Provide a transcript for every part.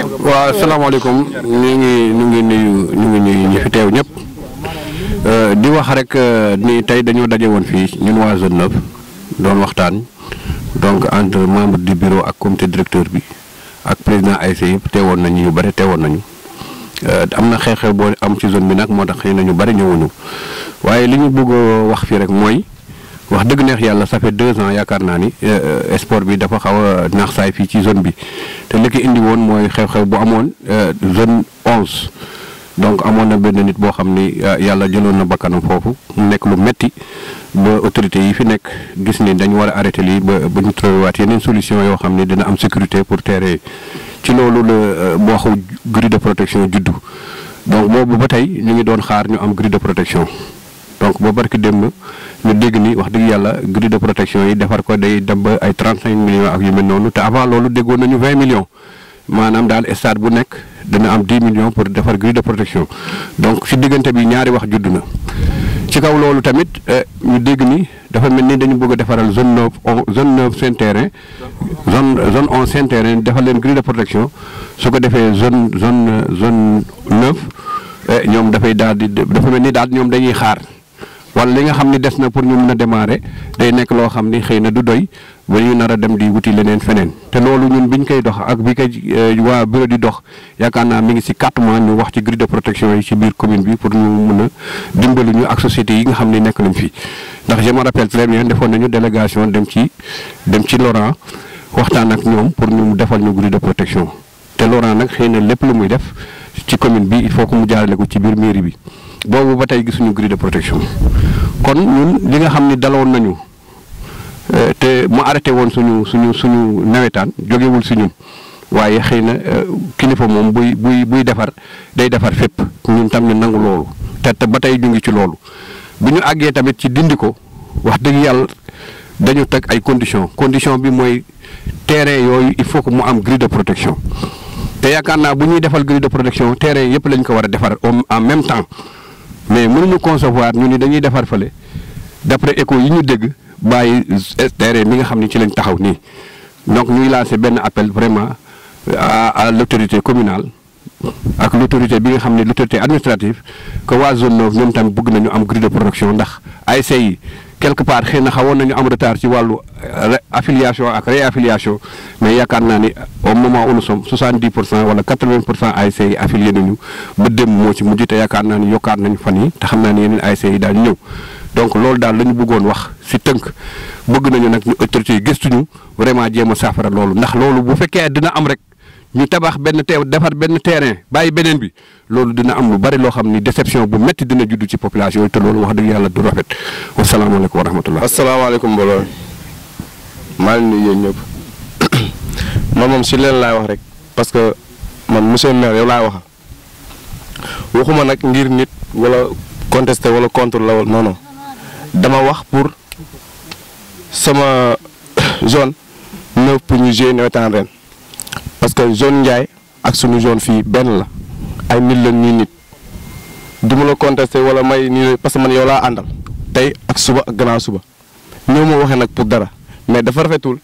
waaw asalaamaaleykum ñu ngi nuyu ñi fi teew ñëpp di wax rek ni tey dañoo daje woon fii ñun waa zone 9 doon waxtaan donc entre membre du bureau ak comité directeur bi ak président ASC yëpp teewoon nañu ñu bëri teewoon nañu am na xew-xew boo am ci zone bi nag moo tax xëy na ñu bëri ñëwuñu waaye li ñu bëgg wax fii rek mooy wax dëgg neex yàlla ça fait 2 ans yaakaar naa ni sport bi dafa xaw a naax saay fii ci zone bi te li ko indi woon mooy xew-xew bu amoon zone 11 donc amoon na benn nit boo xam ni yàlla jëloon na bakkanam foofu mu nekk lu metti ba autorité yi fi nekk gis ni dañu war a arrêté lii ba ñu trouvé waat yeneen solution yoo xam ni dina am sécurité pour terrain ci loolu la boo xaw grille de protection juddu donc boobu ba tey ñu ngi doon xaar ñu am grille de protection donc ba barki démb ñu dégg ni wax dëgg yàlla grille de protection yi defar ko day dem ba ay 35 millions ak yu mel noonu te avant loolu déggoon nañu 20 millions maanaam daal stade bu nekk dana am 10 millions pour defar grille de protection donc si diggante bi ñaari wax judd na ci kaw loolu tamit ñu dégg ni dafa mel ni dañu bëgg a defaral zone 9 seen terrain zone 11 seen terrain defal leen grille de protection su ko defee zone 9 ñoom dafay daal di dafa mel ni daal ñoom dañuy xaar wala li nga xam ni des na pour ñu mën a démarrer day nekk loo xam ni xëy na du doy ba ñu nar a dem di wuti leneen feneen te loolu ñun biñ koy dox ak bi koy waa bureau di dox yaakaar naa mi ngi si 4 mois ñu wax ci grille de protection yi ci biir commune bi pour ñu mën a dimbali ñu ak société yi nga xam ni nekk nañ fii ndax je me rappelle très bien defoon nañu délégation dem ci Laurent waxtaan ak ñoom pour ñu defal ñu grille de protection te Laurent nag xëy na lépp lu muy def ci commune bi il faut que mu jaarale ko ci biir mairie bi boobu ba tey gisuñu grille de protection kon ñun li nga xam ni daloon nañu te mu arrêté woon suñu nawetaan jógewul si ñun waaye xëy na kilifa moom buy defar day defar fépp ñun tam ñu nangu loolu te ba tey ñu ngi ci loolu bu ñu àggee tamit ci dindi ko wax dëgg yàlla dañu teg ay condition bi mooy terrain yooyu il faut que mu am grille de protection te yaakaar naa bu ñuy defal grille de protection terrain yëpp lañ ko war a defar en même temps mais mënuñu concevoir ñu ni dañuy defar fële d'après écho yi ñu dégg bàyyi terrain mi nga xam ni ci lañ taxaw nii donc ñuy lancer benn appel vraiment à l'autorité communale ak l'autorité bi nga xam ne l'autorité administrative que waa zone 9 ñoom tamit bëgg nañu am grille de protection ndax ASC yi quelque part xëy na xawoon nañu am retard ci wàllu affiliation ak réaffiliation mais yaakaar naa ni au moment où nous sommes 70% wala 80% ASC yi affilié nañu ba dem moo ci mujj te yaakaar naa ni yokkaat nañu fan yi te xam naa ni yeneen ASC yi daañu ñëw donc loolu daal la ñu bëggoon wax si tënk bëgg nañu nag ñu autorités yi gëstuñu vraiment jéem a saafara loolu ndax loolu bu fekkee dina am rek ñu tabax defar benn terrain bàyyi beneen bi loolu dina am lu bari loo xam ni déception bu métti dina judd ci population yi te loolu wax dëgg yàlla du rafet wasalaamaaleykum wa rahmatullah. asalaamaaleykum mbooloo maa ngi nuyu yéen ñëpp man moom si leen laay wax rek parce que man monsieur le maire yow laay waxal waxuma nag ngir nit wala contesté wala contre la non non dama wax pour sama zone 9 pour ñu jouer nawetaan ren. parce que zone Ndiaye ak suñu zone fii benn la ay nit la nii nit du ma la contesté wala may nii parce que man yow laa àndal tey ak suba ak gannaaw suba ñoo ma waxee nag pour dara mais dafa rafetul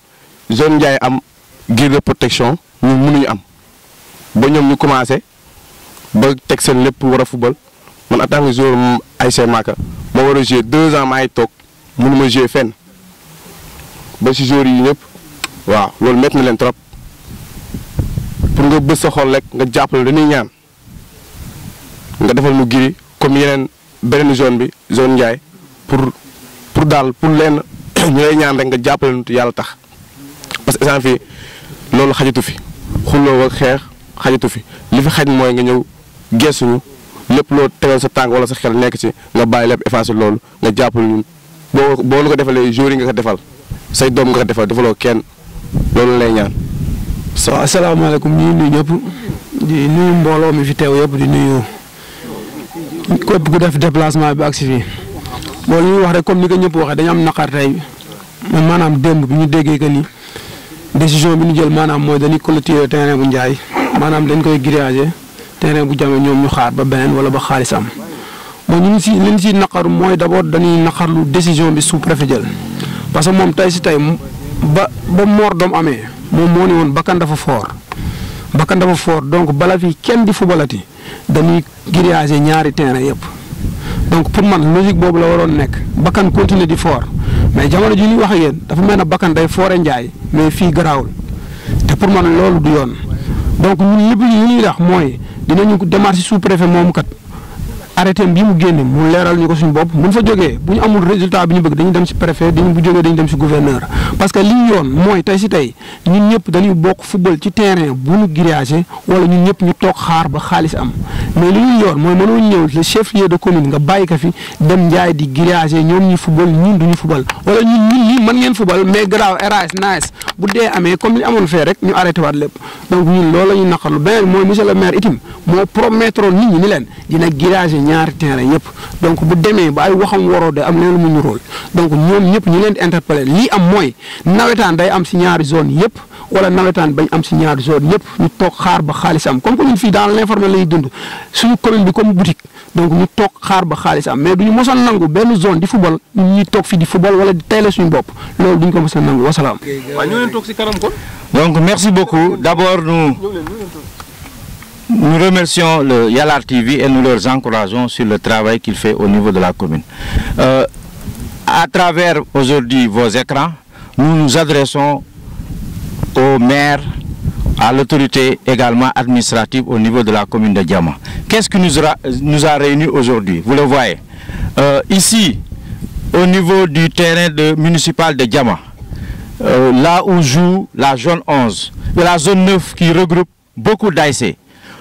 zone Ndiaye am grille de protection ñu mënuñu am ba ñoom ñu commencé ba teg seen lépp war a football man en tant que joueur ASC Maka ma war a jouer 2 ans maa ngi toog mënuma jouer fenn ba si joueurs yi ñëpp waaw loolu métti na leen trop. pour nga bës sa xol rek nga jàppale dañuy ñaan nga defal mu giri comme yeneen beneen zone bi zone Ndiaye pour daal pour leen ñu lay ñaan rek nga jàppale nu yàlla tax parce que instant fii loolu xajatu fi xulloo ak xeex xajatu fi li fi xaj mooy nga ñëw geesuñu lépp loo tegal sa tànk wala sa xel nekk ci nga bàyyi lépp effacé loolu nga jàppale ñun boo lu ko defalee jour yi nga ko defal say doom nga ko defal defaloo kenn loolu lay ñaan. so asalaamaaleykum ñu nuyu ñëpp di nuyu mbooloo mi fi teew yëpp di nuyu képp ku def déplacement bi ak si fii loolu ñuy wax rek comme ni ko ñëpp waxee dañu am naqar tey maanaam démb bi ñu déggee que ni décision bi ñu jël maanaam mooy dañuy clôturer terrain bu Ndiaye maanaam dañ koy grillagé terrain bu Jame ñoom ñu xaar ba beneen wala ba xaalis am mooy ñu si li ñu si naqar mooy d'abord dañuy naqarlu décision bi sous-préfet jël parce que moom tey si tey ba Mor doom amee moom moo ni woon bakkan dafa fort bakkan dafa fort donc bala fi kenn di fubalati dañuy grillagé ñaari terrain yëpp donc pour man logique boobu la waroon nekk bakkan continuer di fort mais jamono ji ñuy wax ak yéen dafa mel ne bakkan day foore njaay mais fii garaawul te pour man loolu du yoon donc ñun lépp li ñuy wax mooy dinañu démarche sous-préfet moomu kat arrêté bi mu génne mu leeral ñu ko suñu bopp bu ñu fa jógee bu ñu amul résultat bi ñu bëgg dañu dem si préfet bu jógee dañu dem si gouverneur parce que li ñu yoon mooy tey si tey ñun ñëpp dañuy bokk football ci terrain bu ñu grillagé wala ñun ñëpp ñu toog xaar ba xaalis am mais li ñu yoon mooy mënoo ñëw le chef-lieu de commune nga bàyyi ko fi dem njaay di grillagé ñoom ñu football ñun duñu football wala ñun ñii mën ngeen football mais garaaw RAS nice bu dee amee comme li amoon fee rek ñu arrêté waat lépp donc ñun loolu la ñuy naqarlu beneen mooy monsieur le maire itam moo promettre nit ñi ni leen dina grillagé ñaari terrain yëpp donc bu demee ba ay waxam waroo de am leen lu mu ñu rôle donc ñoom ñëpp ñu leen di interpeller lii am mooy nawetaan day am si ñaari zone yëpp wala nawetaan bañ am si ñaari zone yëpp ñu toog xaar ba xaalis am comme que ñun fii dans l'informel lay dund suñu commune bi comme boutique donc ñu toog xaar ba xaalis am mais duñu mosoon nangu benn zone di football ñun ñuy toog fii di football wala di tayle suñu bopp loolu duñ ko mosoon nangu wasalaam. waaw ñoo leen toog si kanam kon. Donc merci beaucoup. D'abord nous remercions le Yalar TV et nous leur encourageons sur le travail qu'il fait au niveau de la commune. À travers aujourd'hui vos écrans, nous nous adressons aux maires, à l'autorité également administrative au niveau de la commune de Diama. Qu'est-ce qui nous a réunis aujourd'hui? Vous le voyez. Ici, au niveau du terrain municipal de Diama, là où joue la zone 11, la zone 9 qui regroupe beaucoup d'ASC.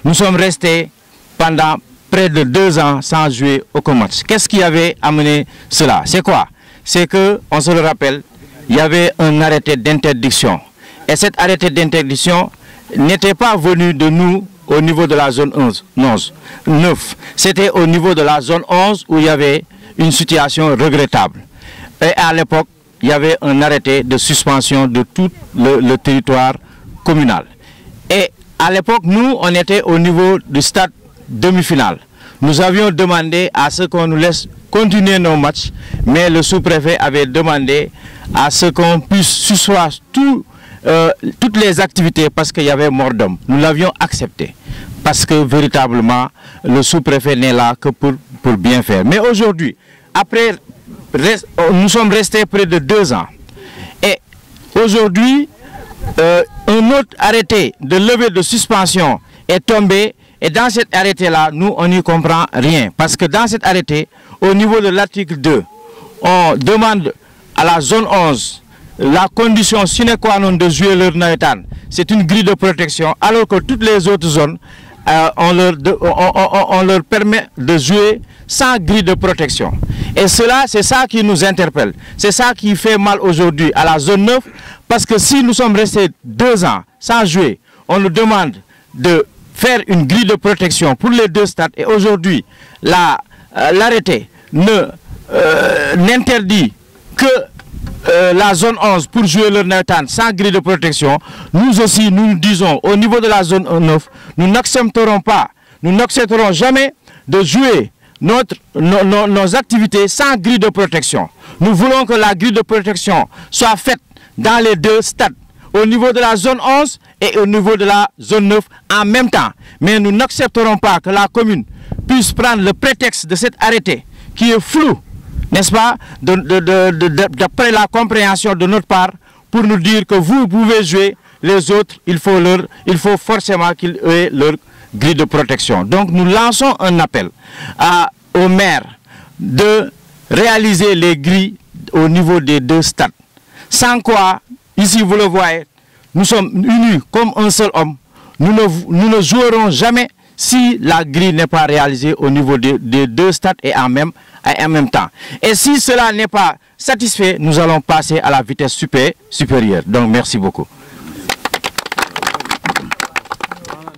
Nous sommes restés pendant près de 2 ans sans jouer aucun match. Qu'est-ce qui avait amené cela? C'est quoi? C'est que, on se le rappelle, il y avait un arrêté d'interdiction. Et cet arrêté d'interdiction n'était pas venu de nous au niveau de la zone 9. C'était au niveau de la zone 11 où il y avait une situation regrettable. Et à l'époque, il y avait un arrêté de suspension de tout le territoire communal. Et à l'époque, nous, on était au niveau du stade demi-finale. Nous avions demandé à ce qu'on nous laisse continuer nos matchs, mais le sous-préfet avait demandé à ce qu'on puisse suspendre toutes les activités parce qu'il y avait mort d'homme. Nous l'avions accepté parce que véritablement, le sous-préfet n'est là que pour bien faire. Mais aujourd'hui, après, nous sommes restés près de 2 ans. Et aujourd'hui, un autre arrêté de levée de suspension est tombé. Et dans cet arrêté-là, nous, on n'y comprend rien. Parce que dans cet arrêté, au niveau de l'article 2, on demande à la zone 11 la condition sine qua non de jouer leur nawetan. C'est une grille de protection, alors que toutes les autres zones, on leur permet de jouer sans grille de protection. Et cela, c'est ça qui nous interpelle. C'est ça qui fait mal aujourd'hui à la zone 9, parce que si nous sommes restés 2 ans sans jouer, on nous demande de faire une grille de protection pour les 2 stades. Et aujourd'hui, l'arrêté n'interdit que la zone 11 pour jouer leur nawetan sans grille de protection. Nous aussi, nous disons, au niveau de la zone 9, nous n'accepterons pas, nous n'accepterons jamais de jouer nos activités sans grille de protection. Nous voulons que la grille de protection soit faite dans les 2 stades, au niveau de la zone 11 et au niveau de la zone 9 en même temps. Mais nous n'accepterons pas que la commune puisse prendre le prétexte de cet arrêté qui est flou, n'est-ce pas, d'après la compréhension de notre part, pour nous dire que vous pouvez jouer, les autres, il faut forcément qu'ils aient leur grille de protection. Donc nous lançons un appel aux maires de réaliser les grilles au niveau des 2 stades. Sans quoi, ici vous le voyez, nous sommes unis comme un seul homme. Nous ne jouerons jamais si la grille n'est pas réalisée au niveau des 2 stades et en même temps. Et si cela n'est pas satisfait, nous allons passer à la vitesse supérieure. Donc merci beaucoup.